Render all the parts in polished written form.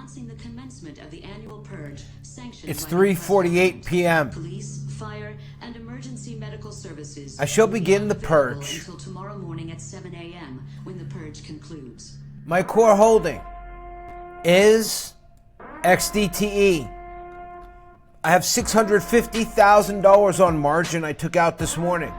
announcing the commencement of the annual purge sanctioned. It's 3:48 p.m. Police, fire, and emergency medical services. I shall begin the purge until tomorrow morning at 7 a.m. when the purge concludes. My core holding is XDTE. I have $650,000 on margin I took out this morning.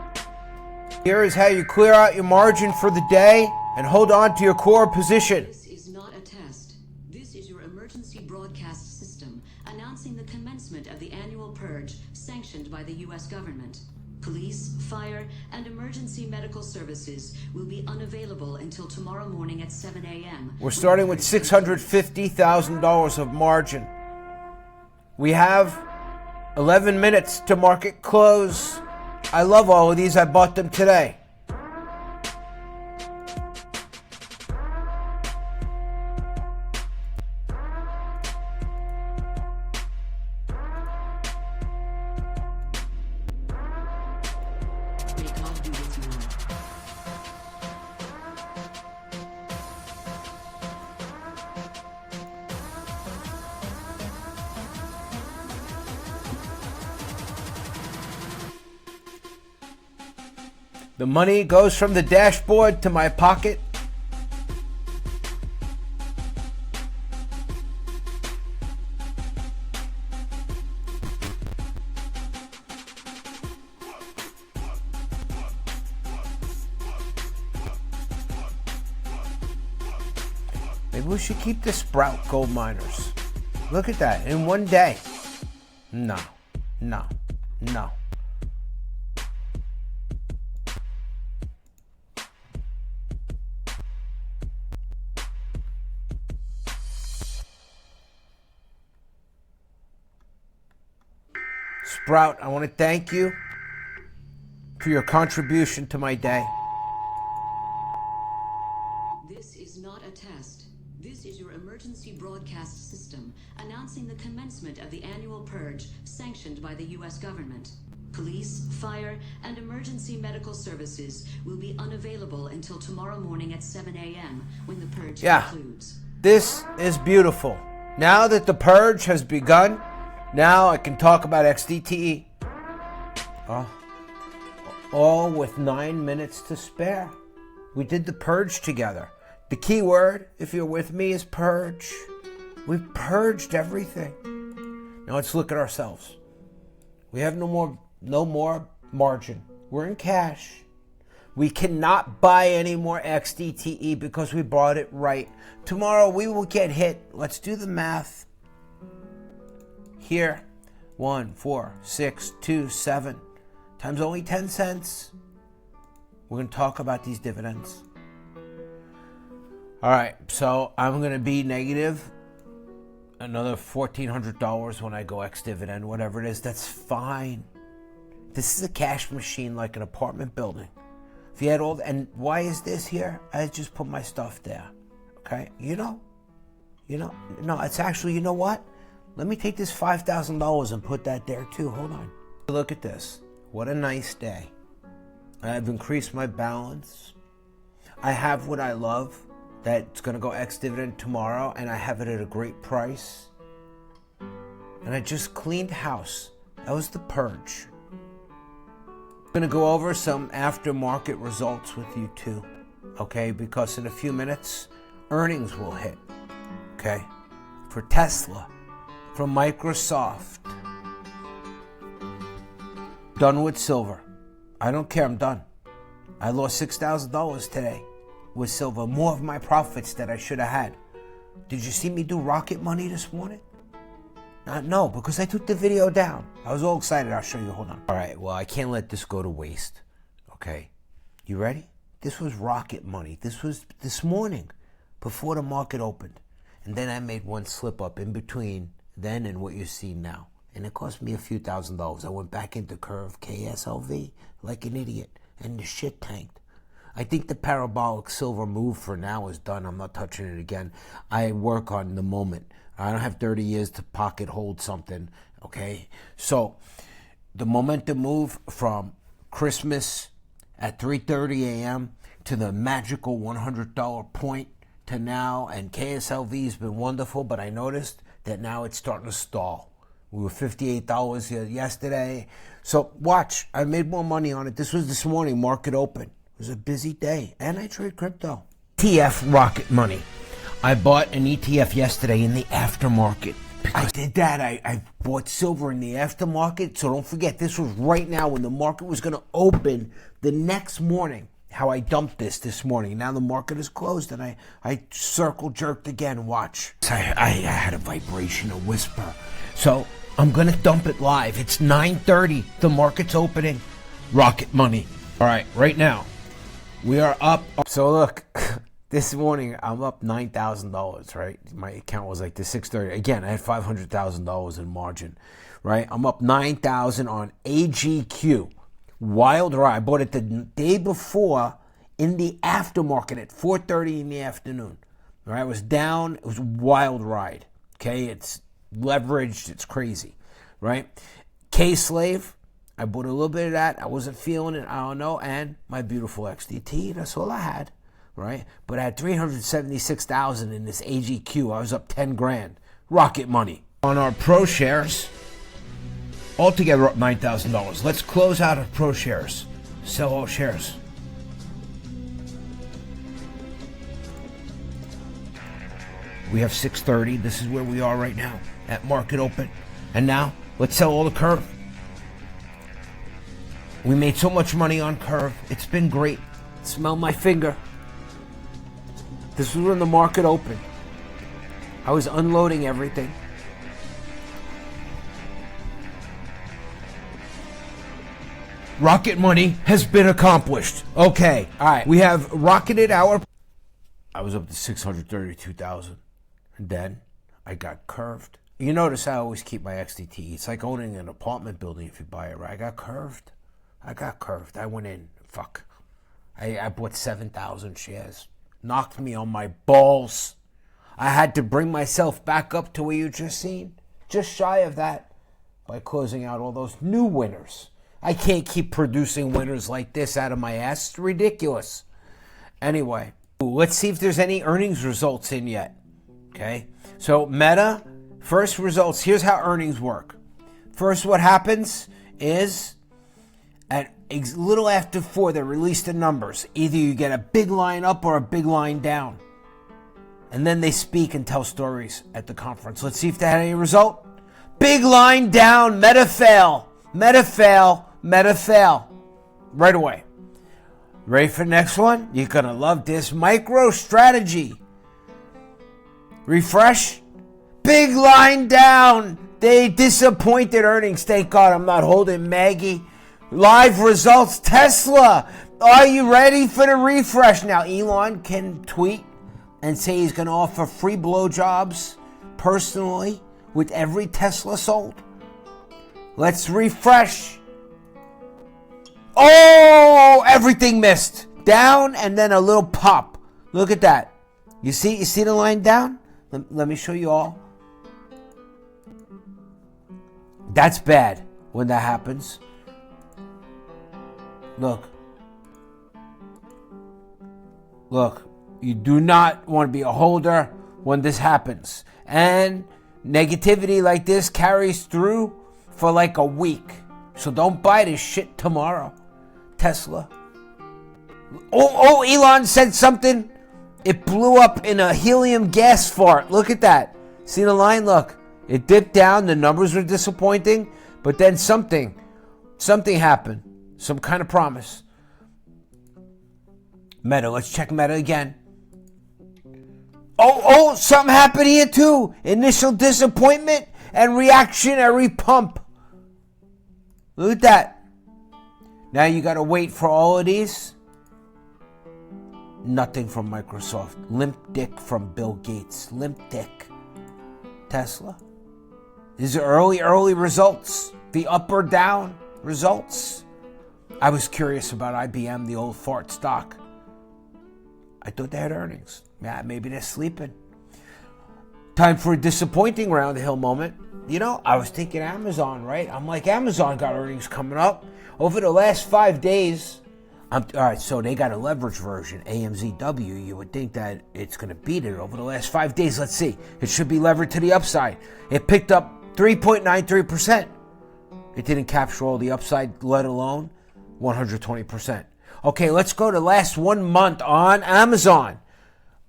Here is how you clear out your margin for the day and hold on to your core position. This is not a test. This is your emergency broadcast system announcing the commencement of the annual purge sanctioned by the U.S. government. Police, fire, and emergency medical services will be unavailable until tomorrow morning at 7 a.m. We're starting with $650,000 of margin. We have 11 minutes to market close. I love all of these. I bought them today. The money goes from the dashboard to my pocket. Maybe we should keep the Sprout gold miners. Look at that, in one day. No. Sprout, I want to thank you for your contribution to my day. This is not a test. This is your emergency broadcast system announcing the commencement of the annual purge sanctioned by the U.S. government. Police, fire, and emergency medical services will be unavailable until tomorrow morning at 7 a.m. when the purge concludes. This is beautiful. Now that the purge has begun, now I can talk about XDTE. All with 9 minutes to spare. We did the purge together. The key word, if you're with me, is purge. We've purged everything. Now let's look at ourselves. We have no more margin. We're in cash. We cannot buy any more XDTE because we bought it right. Tomorrow we will get hit. Let's do the math. Here, 1, 4, 6, 2, 7, times only 10 cents. We're going to talk about these dividends. All right, so I'm going to be negative another $1,400 when I go ex-dividend, whatever it is. That's fine. This is a cash machine like an apartment building. If you had all, and why is this here? I just put my stuff there. Okay, no, it's actually, you know what? Let me take this $5,000 and put that there too. Hold on. Look at this. What a nice day. I've increased my balance. I have what I love that's going to go ex-dividend tomorrow, and I have it at a great price. And I just cleaned house. That was the purge. I'm going to go over some aftermarket results with you too. Okay? Because in a few minutes, earnings will hit. Okay? For Tesla. From Microsoft. Done with silver. I don't care, I'm done. I lost $6,000 today with silver. More of my profits that I should have had. Did you see me do rocket money this morning? No, because I took the video down. I was all excited. I'll show you. Hold on. All right, well, I can't let this go to waste. Okay? You ready? This was rocket money. This was this morning before the market opened. And then I made one slip up in between then and what you see now. And it cost me a few $1,000s. I went back into curve KSLV like an idiot. And the shit tanked. I think the parabolic silver move for now is done. I'm not touching it again. I work on the moment. I don't have 30 years to pocket hold something. Okay? So the momentum move from Christmas at 3:30 a.m. to the magical $100 point to now, and KSLV has been wonderful, but I noticed that now it's starting to stall. We were $58 yesterday. So watch, I made more money on it. This was this morning, market open. It was a busy day, and I trade crypto. ETF Rocket Money. I bought an ETF yesterday in the aftermarket. I did that. I bought silver in the aftermarket. So don't forget, this was right now when the market was going to open the next morning. How I dumped this morning. Now the market is closed, and I circle jerked again. Watch. I had a vibration, a whisper. So I'm going to dump it live. It's 9:30. The market's opening. Rocket Money. All right, right now we are up. So look. This morning, I'm up $9,000, right? My account was like the 630. Again, I had $500,000 in margin, right? I'm up $9,000 on AGQ. Wild ride. I bought it the day before in the aftermarket at 4:30 in the afternoon. All right, I was down. It was a wild ride, okay? It's leveraged. It's crazy, right? K-Slave, I bought a little bit of that. I wasn't feeling it. I don't know. And my beautiful XDTE, that's all I had. Right, but I had 376,000 in this AGQ. I was up 10 grand. Rocket Money. On our Pro shares, altogether up $9,000. Let's close out our Pro shares. Sell all shares. We have 630. This is where we are right now at market open. And now let's sell all the Curve. We made so much money on Curve. It's been great. Smell my finger. This was when the market opened. I was unloading everything. Rocket Money has been accomplished. Okay, all right. We have rocketed our... I was up to 632,000. And then I got curved. You notice I always keep my XDTE. It's like owning an apartment building if you buy it, right? I got curved. I went in. Fuck. I bought 7,000 shares. Knocked me on my balls. I had to bring myself back up to where you just seen. Just shy of that by closing out all those new winners. I can't keep producing winners like this out of my ass. It's ridiculous. Anyway, let's see if there's any earnings results in yet. Okay, so Meta, first results. Here's how earnings work. First, what happens is at a little after 4, they release the numbers. Either you get a big line up or a big line down. And then they speak and tell stories at the conference. Let's see if they had any result. Big line down, Meta fail. Meta fail, Meta fail. Right away. Ready for the next one? You're going to love this. MicroStrategy. Refresh. Big line down. They disappointed earnings. Thank God I'm not holding Maggie. Live results. Tesla. Are you ready for the refresh? Now, Elon can tweet and say he's going to offer free blowjobs personally with every Tesla sold. Let's refresh. Oh, everything missed. Down and then a little pop. Look at that. You see the line down? Let me show you all. That's bad when that happens. Look, you do not want to be a holder when this happens. And negativity like this carries through for like a week. So don't buy this shit tomorrow. Tesla. Oh, Elon said something. It blew up in a helium gas fart. Look at that. See the line? Look. It dipped down. The numbers were disappointing. But then something happened. Some kind of promise. Meta. Let's check Meta again. Oh, something happened here too. Initial disappointment and reactionary pump. Look at that. Now you got to wait for all of these. Nothing from Microsoft. Limp dick from Bill Gates. Limp dick. Tesla. These are early results. The up or down results. I was curious about IBM, the old fart stock. I thought they had earnings. Yeah, maybe they're sleeping. Time for a disappointing round the hill moment. You know, I was thinking Amazon, right? I'm like, Amazon got earnings coming up. Over the last 5 days, All right, so they got a leverage version, AMZW. You would think that it's going to beat it over the last 5 days. Let's see. It should be levered to the upside. It picked up 3.93%. It didn't capture all the upside, let alone 120%. Okay, let's go to last 1 month on Amazon.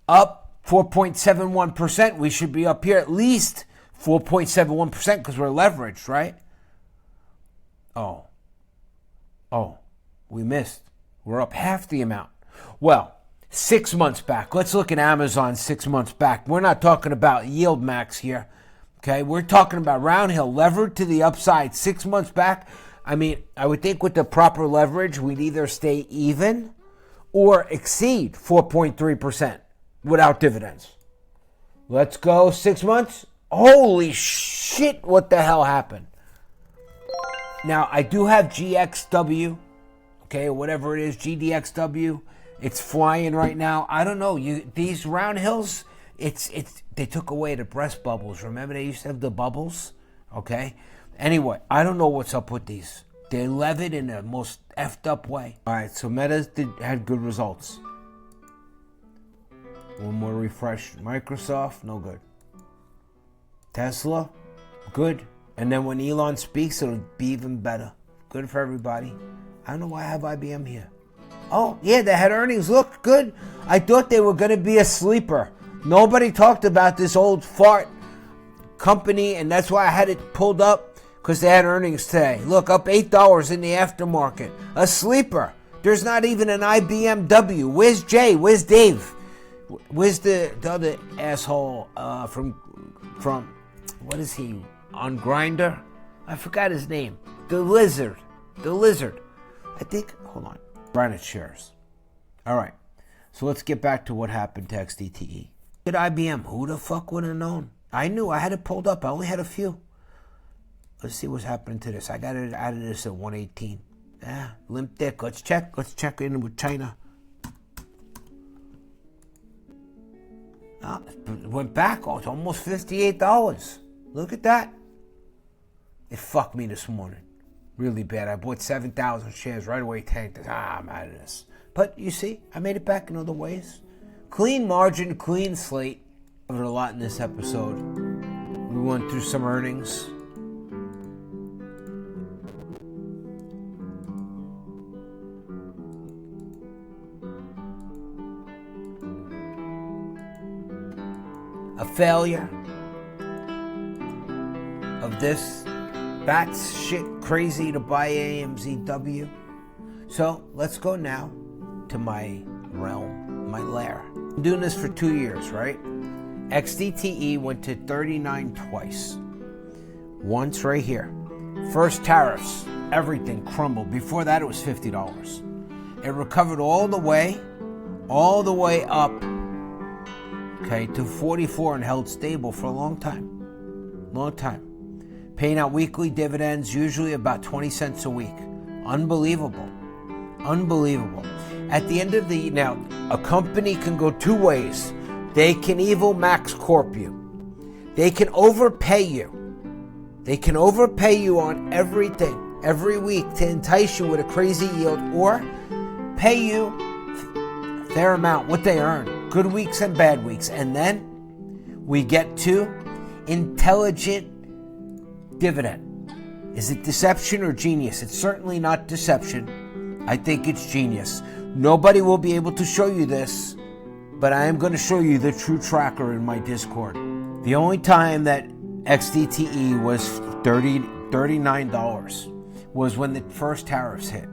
Up 4.71%. We should be up here at least 4.71% because we're leveraged, right? Oh, we missed. We're up half the amount. Well, 6 months back. Let's look at Amazon 6 months back. We're not talking about yield max here. Okay, we're talking about round hill levered to the upside 6 months back. I mean, I would think with the proper leverage, we'd either stay even or exceed 4.3% without dividends. Let's go 6 months. Holy shit, what the hell happened? Now, I do have GXW, okay, whatever it is, GDXW. It's flying right now. I don't know. These round hills, they took away the breast bubbles. Remember they used to have the bubbles? Okay. Anyway, I don't know what's up with these. They levied in the most effed up way. All right, so Meta had good results. One more refresh. Microsoft, no good. Tesla, good. And then when Elon speaks, it'll be even better. Good for everybody. I don't know why I have IBM here. Oh, yeah, they had earnings. Look, good. I thought they were going to be a sleeper. Nobody talked about this old fart company, and that's why I had it pulled up, because they had earnings today. Look, up $8 in the aftermarket. A sleeper. There's not even an IBM W. Where's Jay? Where's Dave? Where's the other asshole from what is he, on Grindr? I forgot his name. The Lizard. I think, hold on. Granite shares. All right. So let's get back to what happened to XDTE. At IBM, who the fuck would have known? I knew. I had it pulled up. I only had a few. Let's see what's happening to this. I got it out of this at 118. Yeah, limp dick. Let's check. Let's check in with China. It went back. Oh, it's almost $58. Look at that. It fucked me this morning. Really bad. I bought 7,000 shares right away. Tanked it. I'm out of this. But you see, I made it back in other ways. Clean margin, clean slate. Covered a lot in this episode. We went through some earnings. A failure of this. That's shit crazy to buy AMZW. So let's go now to my realm, my lair. I'm doing this for 2 years, right? XDTE went to 39 twice. Once right here. First tariffs, everything crumbled. Before that it was $50. It recovered all the way up, okay, to 44 and held stable for a long time. Paying out weekly dividends, usually about 20 cents a week. Unbelievable. At the end of the, now, a company can go two ways. They can evil max corp you. They can overpay you. They can overpay you on everything, every week to entice you with a crazy yield, or pay you a fair amount, what they earn, good weeks and bad weeks. And then we get to intelligent dividend. Is it deception or genius? It's certainly not deception. I think it's genius. Nobody will be able to show you this, but I am going to show you the true tracker in my Discord. The only time that XDTE was $39 was when the first tariffs hit.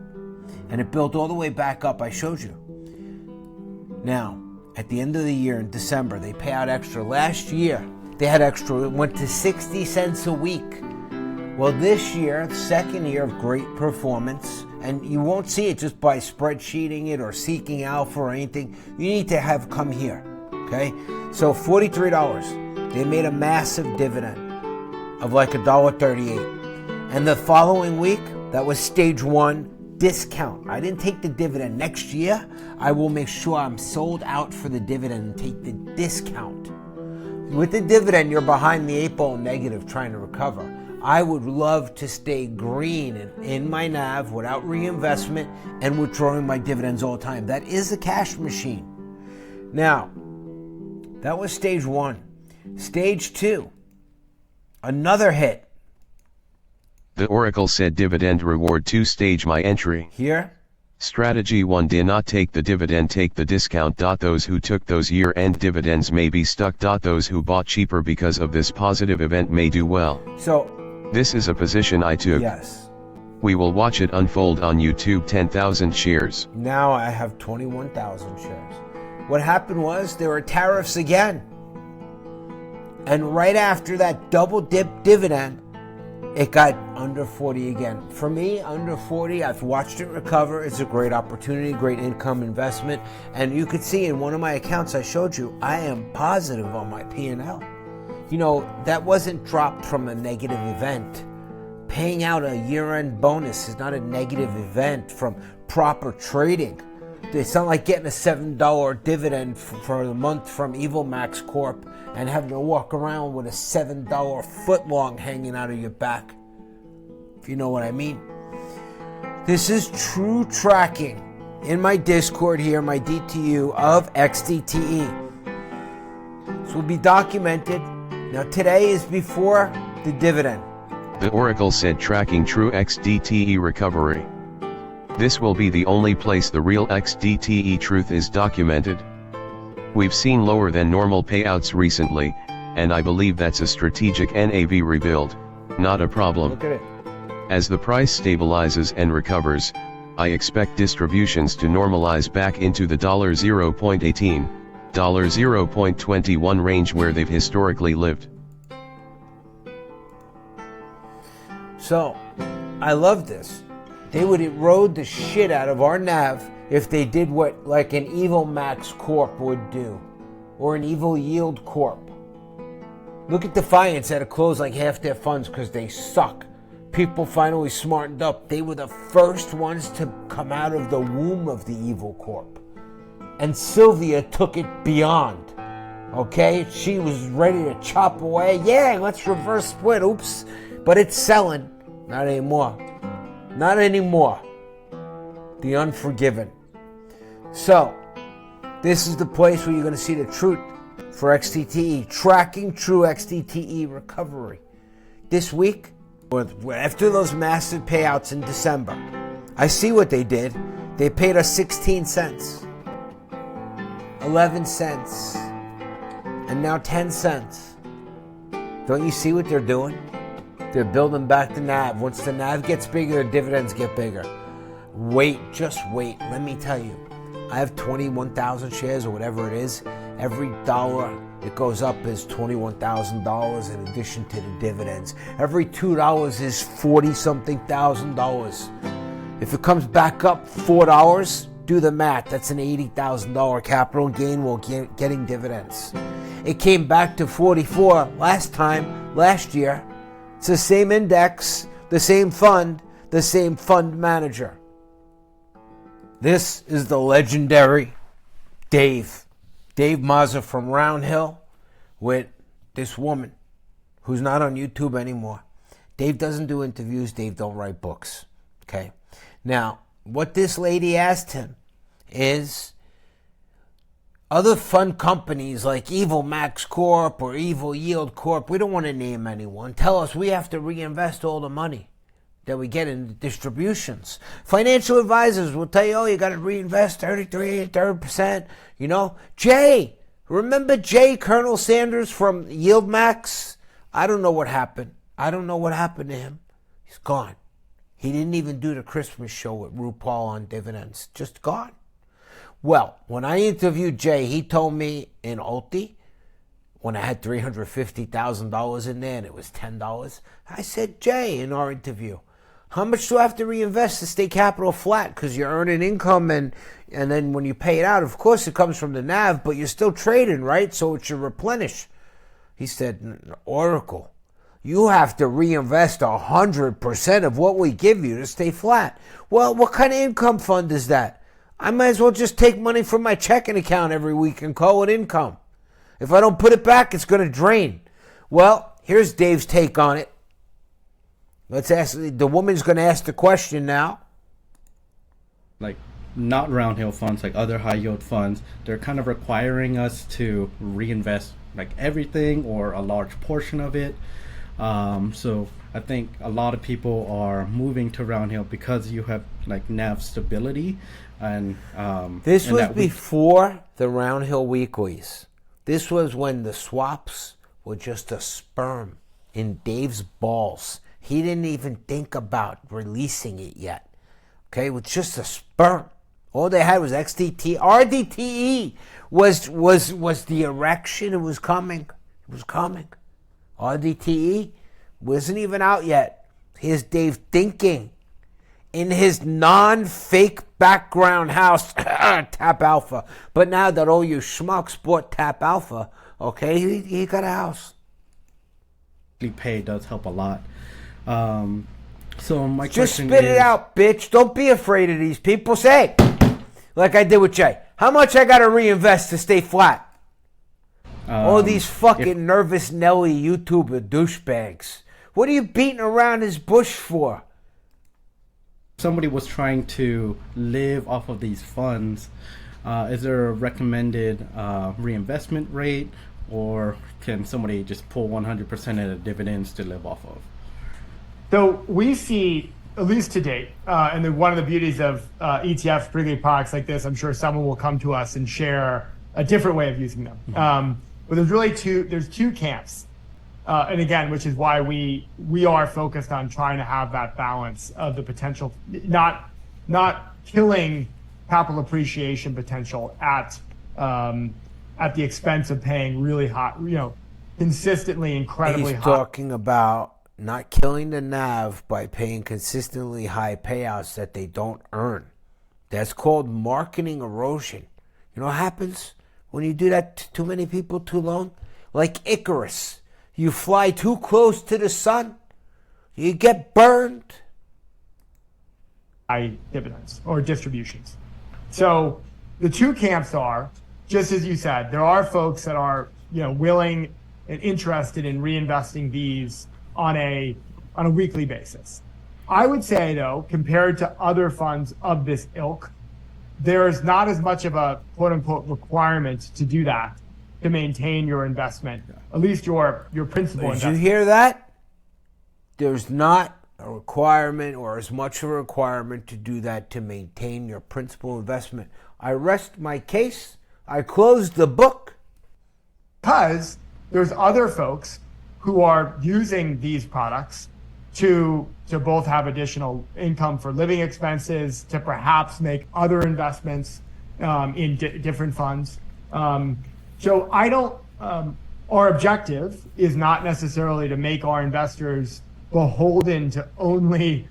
And it built all the way back up, I showed you. Now, at the end of the year in December, they pay out extra. Last year, they had extra. It went to 60 cents a week. Well, this year, the second year of great performance, and you won't see it just by spreadsheeting it or seeking alpha or anything. You need to have come here, okay? So $43. They made a massive dividend of like $1.38. And the following week, that was stage one discount. I didn't take the dividend. Next year, I will make sure I'm sold out for the dividend and take the discount. With the dividend, you're behind the 8 ball negative trying to recover. I would love to stay green and in my NAV without reinvestment and withdrawing my dividends all the time. That is a cash machine. Now, that was stage one. Stage two, another hit. The Oracle said dividend reward 2 stage my entry. Here. Strategy 1 did not take the dividend, take the discount. Those who took those year-end dividends may be stuck. Those who bought cheaper because of this positive event may do well. So, this is a position I took. yes. We will watch it unfold on YouTube. 10,000 shares. Now I have 21,000 shares. What happened was there were tariffs again. And right after that double dip dividend, it got under 40 again. For me, under 40, I've watched it recover. It's a great opportunity, great income investment. And you could see in one of my accounts I showed you, I am positive on my P&L. You know, that wasn't dropped from a negative event. Paying out a year-end bonus is not a negative event from proper trading. It's not like getting a $7 dividend for the month from Evil Max Corp and having to walk around with a $7 footlong hanging out of your back. If you know what I mean. This is true tracking in my Discord here, my DTU of XDTE. This will be documented. Now today is before the dividend. The Oracle said tracking true XDTE recovery. This will be the only place the real XDTE truth is documented. We've seen lower than normal payouts recently, and I believe that's a strategic NAV rebuild, not a problem. Look at it. As the price stabilizes and recovers, I expect distributions to normalize back into the $0.18, $0.21 range where they've historically lived. So, I love this. They would erode the shit out of our NAV if they did what like an Evil Max Corp would do, or an Evil Yield Corp. Look at Defiance had to close like half their funds because they suck. People finally smartened up. They were the first ones to come out of the womb of the Evil Corp. And Sylvia took it beyond. Okay? She was ready to chop away. Yeah, let's reverse split. Oops. But it's selling. Not anymore. Not anymore. The Unforgiven. So, this is the place where you're going to see the truth for XDTE. Tracking true XDTE recovery. This week, after those massive payouts in December, I see what they did. They paid us 16 cents, 11 cents, and now 10 cents. Don't you see what they're doing? They're building back the NAV. Once the NAV gets bigger, the dividends get bigger. Wait, just wait. Let me tell you. I have 21,000 shares or whatever it is. Every dollar it goes up is $21,000 in addition to the dividends. Every $2 is $40-something thousand. If it comes back up $4, do the math. That's an $80,000 capital gain while getting dividends. It came back to 44 last year. It's the same index, the same fund manager. This is the legendary Dave Mazza from Round Hill with this woman who's not on YouTube anymore. Dave doesn't do interviews. Dave don't write books. Okay. Now, what this lady asked him is, other fund companies like Evil Max Corp or Evil Yield Corp, we don't want to name anyone, tell us we have to reinvest all the money that we get in distributions. Financial advisors will tell you, oh, you got to reinvest 30%. You know, Jay, remember Jay, Colonel Sanders from Yield Max? I don't know what happened. I don't know what happened to him. He's gone. He didn't even do the Christmas show with RuPaul on dividends. Just gone. Well, when I interviewed Jay, he told me in Ulti, when I had $350,000 in there and it was $10, I said, Jay, in our interview, how much do I have to reinvest to stay capital flat? Because you're earning income and then when you pay it out, of course it comes from the NAV, but you're still trading, right? So it should replenish. He said, Oracle, you have to reinvest 100% of what we give you to stay flat. Well, what kind of income fund is that? I might as well just take money from my checking account every week and call it income. If I don't put it back, it's going to drain. Well, here's Dave's take on it. Let's ask, the woman's going to ask the question now. Like, not round hill funds, like other high yield funds, they're kind of requiring us to reinvest like everything or a large portion of it. So I think a lot of people are moving to round hill because you have like NAV stability. And this and was that before the round hill weeklies. This was when the swaps were just a sperm in Dave's balls. He didn't even think about releasing it yet. Okay, it was just a sperm. All they had was XDTE. RDTE was the erection. It was coming. It was coming. RDTE wasn't even out yet. Here's Dave thinking in his non-fake background house, Tap Alpha. But now that all you schmucks bought Tap Alpha, okay, he got a house. pay does help a lot. So my Just question spit is, it out, bitch. Don't be afraid of these people. Say, like I did with Jay, how much I got to reinvest to stay flat? All these fucking nervous Nelly YouTuber douchebags. What are you beating around his bush for? somebody was trying to live off of these funds, is there a recommended reinvestment rate, or can somebody just pull 100% of the dividends to live off of? So we see, at least to date, and then one of the beauties of ETFs, particularly products like this, I'm sure someone will come to us and share a different way of using them. But there's really two camps. And again, which is why we are focused on trying to have that balance of the potential, not killing capital appreciation potential at the expense of paying really high, consistently incredibly high. He's talking about not killing the NAV by paying consistently high payouts that they don't earn. That's called marketing erosion. You know what happens when you do that to too many people too long? Like Icarus. You fly too close to the sun, you get burned. High dividends or distributions. So the two camps are, just as you said, there are folks that are willing and interested in reinvesting these on a weekly basis. I would say, though, compared to other funds of this ilk, there is not as much of a quote-unquote requirement to do that to maintain your investment, at least your principal investment. Did you hear that? There's not a requirement or as much of a requirement to do that to maintain your principal investment. I rest my case. I close the book. Because there's other folks who are using these products to both have additional income for living expenses, to perhaps make other investments in different funds. So I don't, our objective is not necessarily to make our investors beholden to only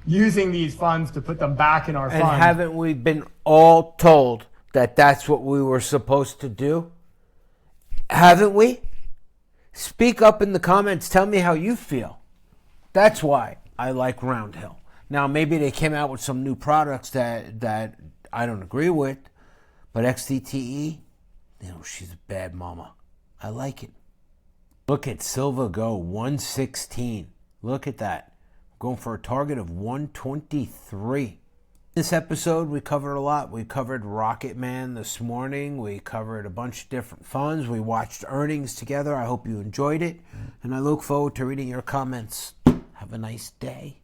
using these funds to put them back in our fund. And haven't we been all told that that's what we were supposed to do? Haven't we? Speak up in the comments. Tell me how you feel. That's why I like Roundhill. Now, maybe they came out with some new products that I don't agree with, but XDTE, she's a bad mama. I like it. Look at Silva Go, 116. Look at that. Going for a target of 123. This episode, we covered a lot. We covered Rocket Man this morning. We covered a bunch of different funds. We watched earnings together. I hope you enjoyed it. And I look forward to reading your comments. Have a nice day.